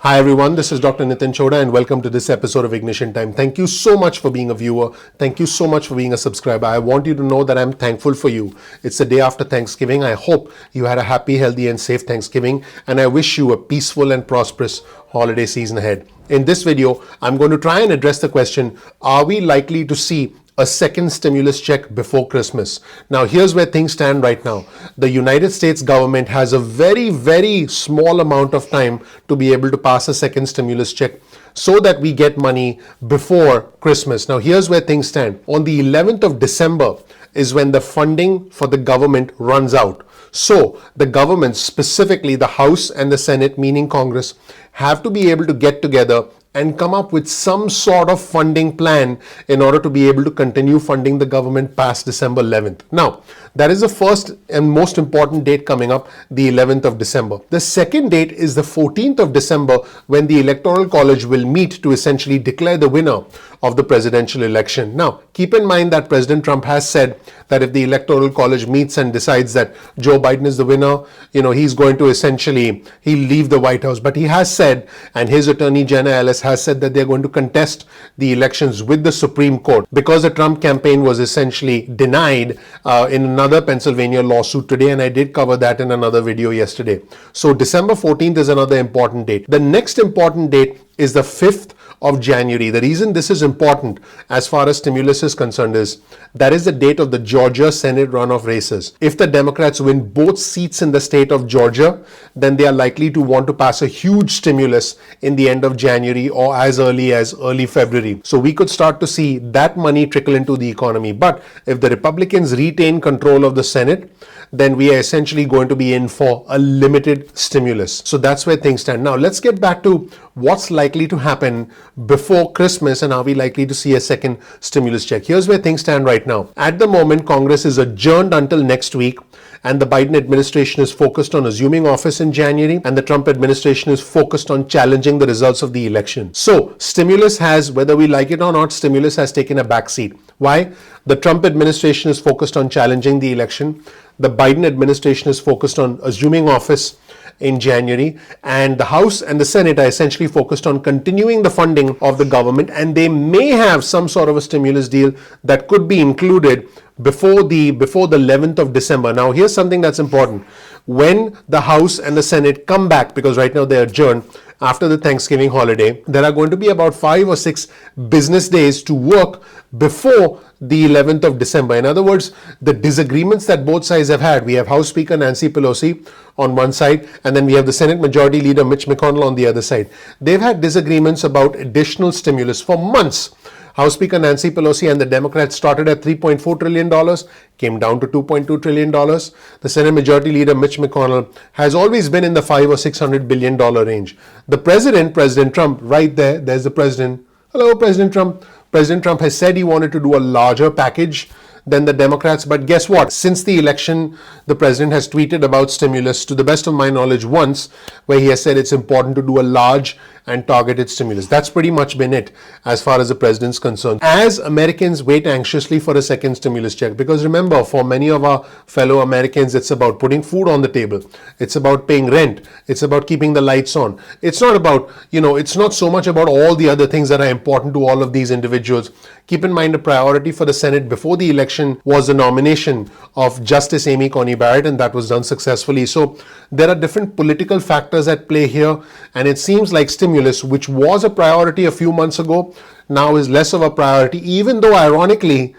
Hi everyone, this is Dr. Nitin Chhoda and welcome to this episode of Ignition Time. Thank you so much for being a viewer. Thank you so much for being a subscriber. I want you to know that I'm thankful for you. It's the day after Thanksgiving. I hope you had a happy, healthy and safe Thanksgiving and I wish you a peaceful and prosperous holiday season ahead. In this video, I'm going to try and address the question, are we likely to see a second stimulus check before Christmas? Now, here's where things stand right now. The United States government has a very, very small amount of time to be able to pass a second stimulus check so that we get money before Christmas. Now, here's where things stand. On the 11th of December is when the funding for the government runs out. So the government, specifically the House and the Senate, meaning Congress, have to be able to get together and come up with some sort of funding plan in order to be able to continue funding the government past December 11th. Now, that is the first and most important date coming up, the 11th of December. The second date is the 14th of December when the Electoral College will meet to essentially declare the winner of the presidential election. Now, keep in mind that President Trump has said that if the Electoral College meets and decides that Joe Biden is the winner, he's going to essentially, he'll leave the White House. But he has said, and his Attorney General Ellis has said that they're going to contest the elections with the Supreme Court because the Trump campaign was essentially denied in another Pennsylvania lawsuit today, and I did cover that in another video yesterday. So December 14th is another important date. The next important date is the 5th of January. The reason this is important as far as stimulus is concerned is that is the date of the Georgia Senate runoff races. If the Democrats win both seats in the state of Georgia, then they are likely to want to pass a huge stimulus in the end of January or as early as early February. So we could start to see that money trickle into the economy. But if the Republicans retain control of the Senate, then we are essentially going to be in for a limited stimulus. So that's where things stand. Now, let's get back to what's likely to happen before Christmas and are we likely to see a second stimulus check. Here's where things stand right now. At the moment, Congress is adjourned until next week and the Biden administration is focused on assuming office in January and the Trump administration is focused on challenging the results of the election. So stimulus has, whether we like it or not, stimulus has taken a backseat. Why? The Trump administration is focused on challenging the election. The Biden administration is focused on assuming office in January, and the House and the Senate are essentially focused on continuing the funding of the government, and they may have some sort of a stimulus deal that could be included before the 11th of December. Now, here's something that's important. When the House and the Senate come back, because right now they're adjourned after the Thanksgiving holiday, there are going to be about 5 or 6 business days to work before the 11th of December. In other words, the disagreements that both sides have had, we have House Speaker Nancy Pelosi on one side, and then we have the Senate Majority Leader Mitch McConnell on the other side. They've had disagreements about additional stimulus for months. House Speaker Nancy Pelosi and the Democrats started at $3.4 trillion, came down to $2.2 trillion. The Senate Majority Leader Mitch McConnell has always been in the $500 or $600 billion range. The President Trump, right there, there's the President. Hello, President Trump. President Trump has said he wanted to do a larger package than the Democrats, but guess what? Since the election, the president has tweeted about stimulus, to the best of my knowledge, once, where he has said it's important to do a large and targeted stimulus. That's pretty much been it as far as the president's concerned. As Americans wait anxiously for a second stimulus check, because remember, for many of our fellow Americans, it's about putting food on the table. It's about paying rent. It's about keeping the lights on. It's not about, it's not so much about all the other things that are important to all of these individuals. Keep in mind, a priority for the Senate before the election was the nomination of Justice Amy Coney Barrett, and that was done successfully. So there are different political factors at play here, and it seems like stimulus, which was a priority a few months ago, now is less of a priority, even though ironically,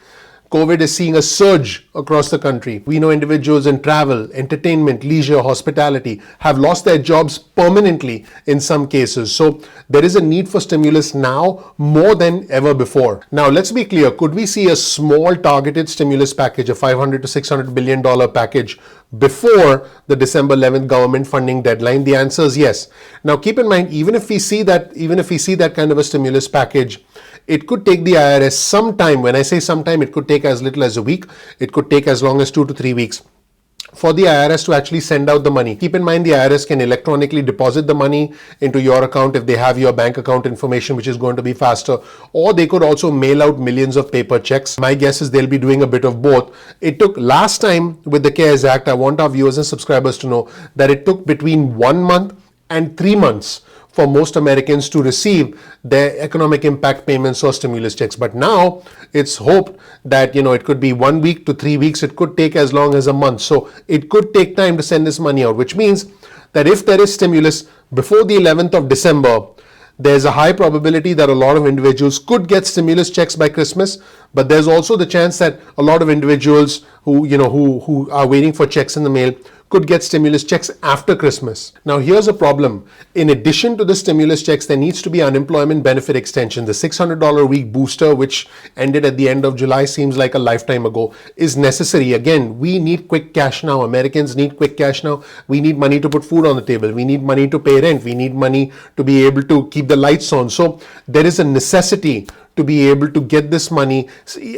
COVID is seeing a surge across the country. We know individuals in travel, entertainment, leisure, hospitality have lost their jobs permanently in some cases. So there is a need for stimulus now more than ever before. Now, let's be clear. Could we see a small targeted stimulus package, a $500 to $600 billion package before the December 11th government funding deadline? The answer is yes. Now, keep in mind, even if we see that kind of a stimulus package, it could take the IRS some time. When I say some time, it could take as little as a week. It could take as long as 2 to 3 weeks for the IRS to actually send out the money. Keep in mind, the IRS can electronically deposit the money into your account if they have your bank account information, which is going to be faster, or they could also mail out millions of paper checks. My guess is they'll be doing a bit of both. It took last time with the CARES Act, I want our viewers and subscribers to know that it took between 1 month and 3 months for most Americans to receive their economic impact payments or stimulus checks. But now it's hoped that, it could be 1 week to 3 weeks. It could take as long as a month. So it could take time to send this money out, which means that if there is stimulus before the 11th of December, there's a high probability that a lot of individuals could get stimulus checks by Christmas, but there's also the chance that a lot of individuals who are waiting for checks in the mail could get stimulus checks after Christmas. Now, here's a problem. In addition to the stimulus checks, there needs to be unemployment benefit extension. The $600 a week booster, which ended at the end of July, seems like a lifetime ago, is necessary. Again, we need quick cash now. Americans need quick cash now. We need money to put food on the table. We need money to pay rent. We need money to be able to keep the lights on. So there is a necessity to be able to get this money.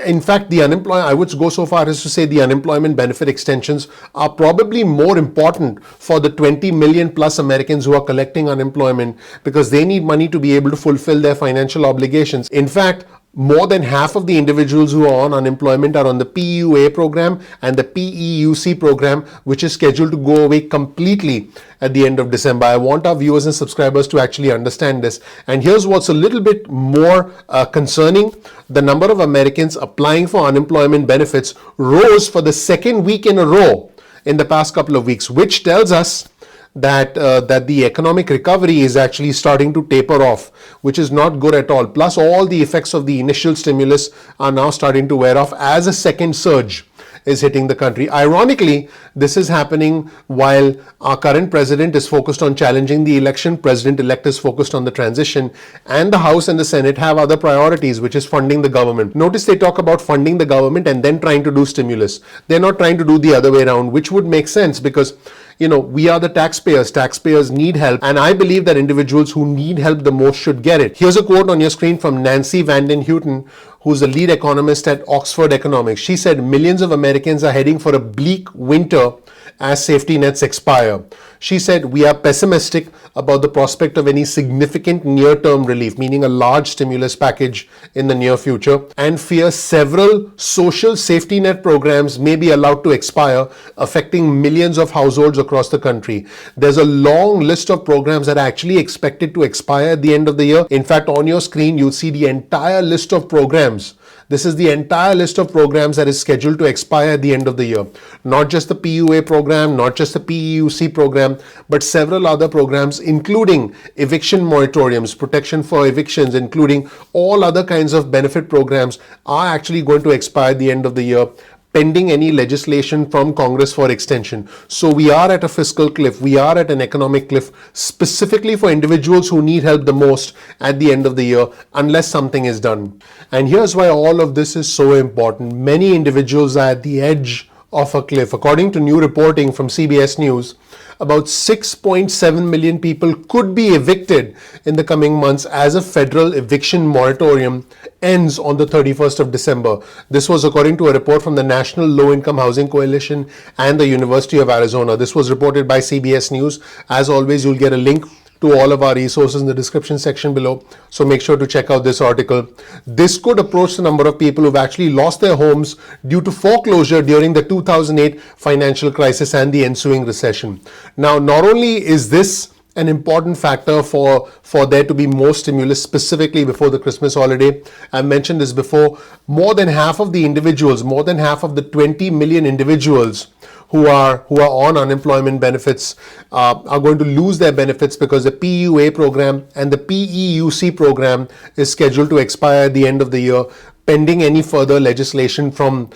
In fact, I would go so far as to say the unemployment benefit extensions are probably more important for the 20 million plus Americans who are collecting unemployment, because they need money to be able to fulfill their financial obligations. In fact, more than half of the individuals who are on unemployment are on the PEUA program and the PEUC program, which is scheduled to go away completely at the end of December. I want our viewers and subscribers to actually understand this. And here's what's a little bit more concerning. The number of Americans applying for unemployment benefits rose for the second week in a row in the past couple of weeks, which tells us that the economic recovery is actually starting to taper off, which is not good at all. Plus, all the effects of the initial stimulus are now starting to wear off as a second surge is hitting the country. Ironically, this is happening while our current president is focused on challenging the election, president-elect is focused on the transition, and the House and the Senate have other priorities, which is funding the government. Notice they talk about funding the government and then trying to do stimulus. They're not trying to do the other way around, which would make sense because we are the taxpayers. Taxpayers need help. And I believe that individuals who need help the most should get it. Here's a quote on your screen from Nancy Vanden Houghton, who's the lead economist at Oxford Economics. She said, millions of Americans are heading for a bleak winter as safety nets expire. She said, we are pessimistic about the prospect of any significant near-term relief, meaning a large stimulus package in the near future, and fear several social safety net programs may be allowed to expire, affecting millions of households across the country. There's a long list of programs that are actually expected to expire at the end of the year. In fact, on your screen, you'll see the entire list of programs. This is the entire list of programs that is scheduled to expire at the end of the year. Not just the PUA program, not just the PEUC program, but several other programs, including eviction moratoriums, protection for evictions, including all other kinds of benefit programs, are actually going to expire at the end of the year, pending any legislation from Congress for extension. So we are at a fiscal cliff. We are at an economic cliff, specifically for individuals who need help the most at the end of the year, unless something is done. And here's why all of this is so important. Many individuals are at the edge of a cliff. According to new reporting from CBS News, about 6.7 million people could be evicted in the coming months as a federal eviction moratorium ends on the 31st of December. This was according to a report from the National Low Income Housing Coalition and the University of Arizona. This was reported by CBS News. As always, you'll get a link to all of our resources in the description section below. So make sure to check out this article. This could approach the number of people who've actually lost their homes due to foreclosure during the 2008 financial crisis and the ensuing recession. Now, not only is this an important factor for there to be more stimulus specifically before the Christmas holiday. I mentioned this before. More than half of the individuals, more than half of the 20 million individuals who are on unemployment benefits are going to lose their benefits because the PUA program and the PEUC program is scheduled to expire at the end of the year, pending any further legislation from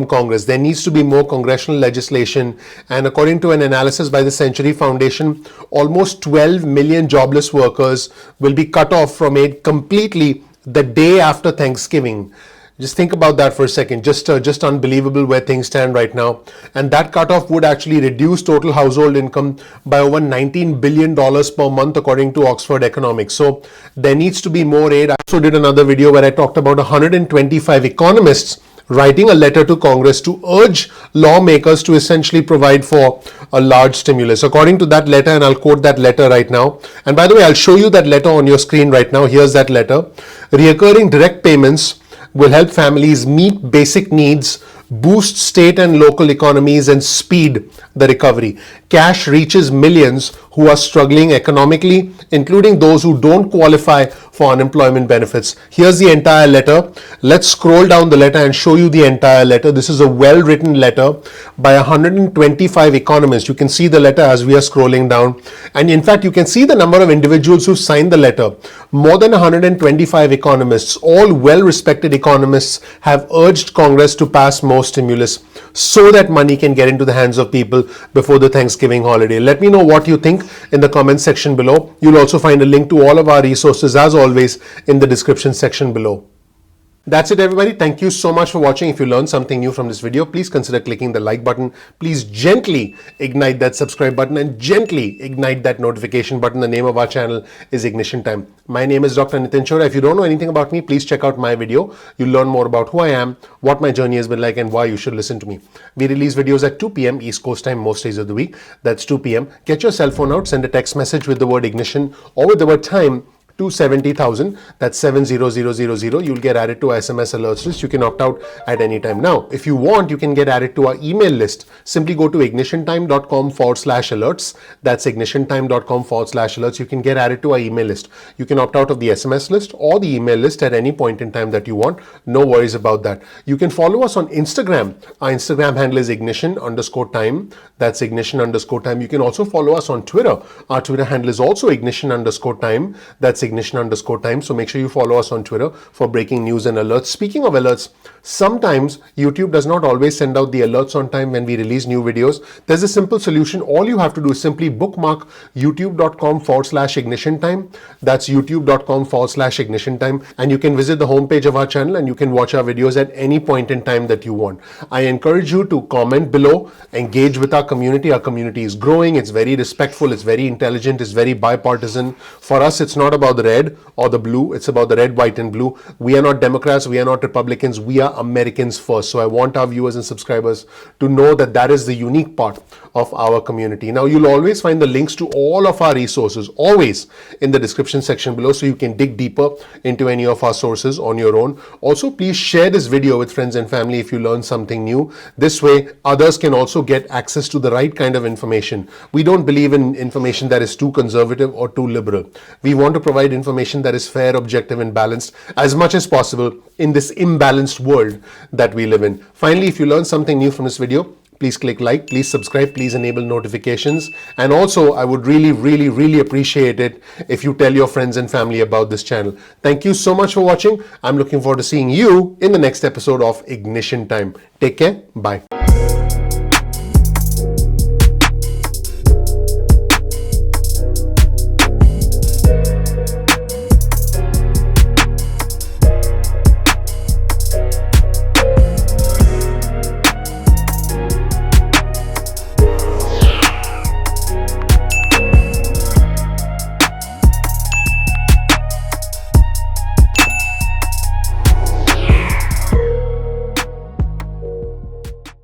Congress. There needs to be more congressional legislation, and according to an analysis by the Century Foundation, almost 12 million jobless workers will be cut off from aid completely the day after Thanksgiving. Just think about that for a second. Just unbelievable where things stand right now. And that cutoff would actually reduce total household income by over $19 billion per month, according to Oxford Economics. So there needs to be more aid. I also did another video where I talked about 125 economists writing a letter to Congress to urge lawmakers to essentially provide for a large stimulus. According to that letter, and I'll quote that letter right now. And by the way, I'll show you that letter on your screen right now. Here's that letter. Reoccurring direct payments will help families meet basic needs, boost state and local economies, and speed the recovery. Cash reaches millions who are struggling economically, including those who don't qualify for unemployment benefits. Here's the entire letter. Let's scroll down the letter and show you the entire letter. This is a well-written letter by 125 economists. You can see the letter as we are scrolling down. And in fact, you can see the number of individuals who signed the letter. More than 125 economists, all well-respected economists, have urged Congress to pass more stimulus so that money can get into the hands of people before the Thanksgiving holiday. Let me know what you think in the comment section below. You'll also find a link to all of our resources as always in the description section below. That's it, everybody. Thank you so much for watching. If you learned something new from this video, please consider clicking the like button. Please gently ignite that subscribe button and gently ignite that notification button. The name of our channel is Ignition Time. My name is Dr. Nitin Chhoda. If you don't know anything about me, please check out my video. You'll learn more about who I am, what my journey has been like, and why you should listen to me. We release videos at 2 p.m. East Coast time most days of the week. That's 2 p.m. Get your cell phone out, send a text message with the word ignition or with the word time to 70,000, that's 70000. You'll get added to our SMS alerts list. You can opt out at any time. Now, if you want, you can get added to our email list. Simply go to ignitiontime.com/alerts. That's ignitiontime.com/alerts. You can get added to our email list. You can opt out of the SMS list or the email list at any point in time that you want. No worries about that. You can follow us on Instagram. Our Instagram handle is ignition_time. That's ignition_time. You can also follow us on Twitter. Our Twitter handle is also ignition_time. That's ignition_time. So make sure you follow us on Twitter for breaking news and alerts. Speaking of alerts, sometimes YouTube does not always send out the alerts on time when we release new videos. There's a simple solution. All you have to do is simply bookmark youtube.com/ignition time. That's youtube.com/ignition time. And you can visit the homepage of our channel and you can watch our videos at any point in time that you want. I encourage you to comment below, engage with our community. Our community is growing. It's very respectful. It's very intelligent. It's very bipartisan. For us, it's not about the red or the blue. It's about the red, white, and blue. We are not Democrats. We are not Republicans. We are Americans first. So I want our viewers and subscribers to know that that is the unique part of our community. Now, you'll always find the links to all of our resources always in the description section below, so you can dig deeper into any of our sources on your own. Also, please share this video with friends and family if you learn something new. This way, others can also get access to the right kind of information. We don't believe in information that is too conservative or too liberal. We want to provide information that is fair, objective, and balanced as much as possible in this imbalanced world that we live in. Finally, if you learned something new from this video, please click like, please subscribe, please enable notifications. And also, I would really appreciate it if you tell your friends and family about this channel. Thank you so much for watching. I'm looking forward to seeing you in the next episode of Ignition Time. Take care. Bye.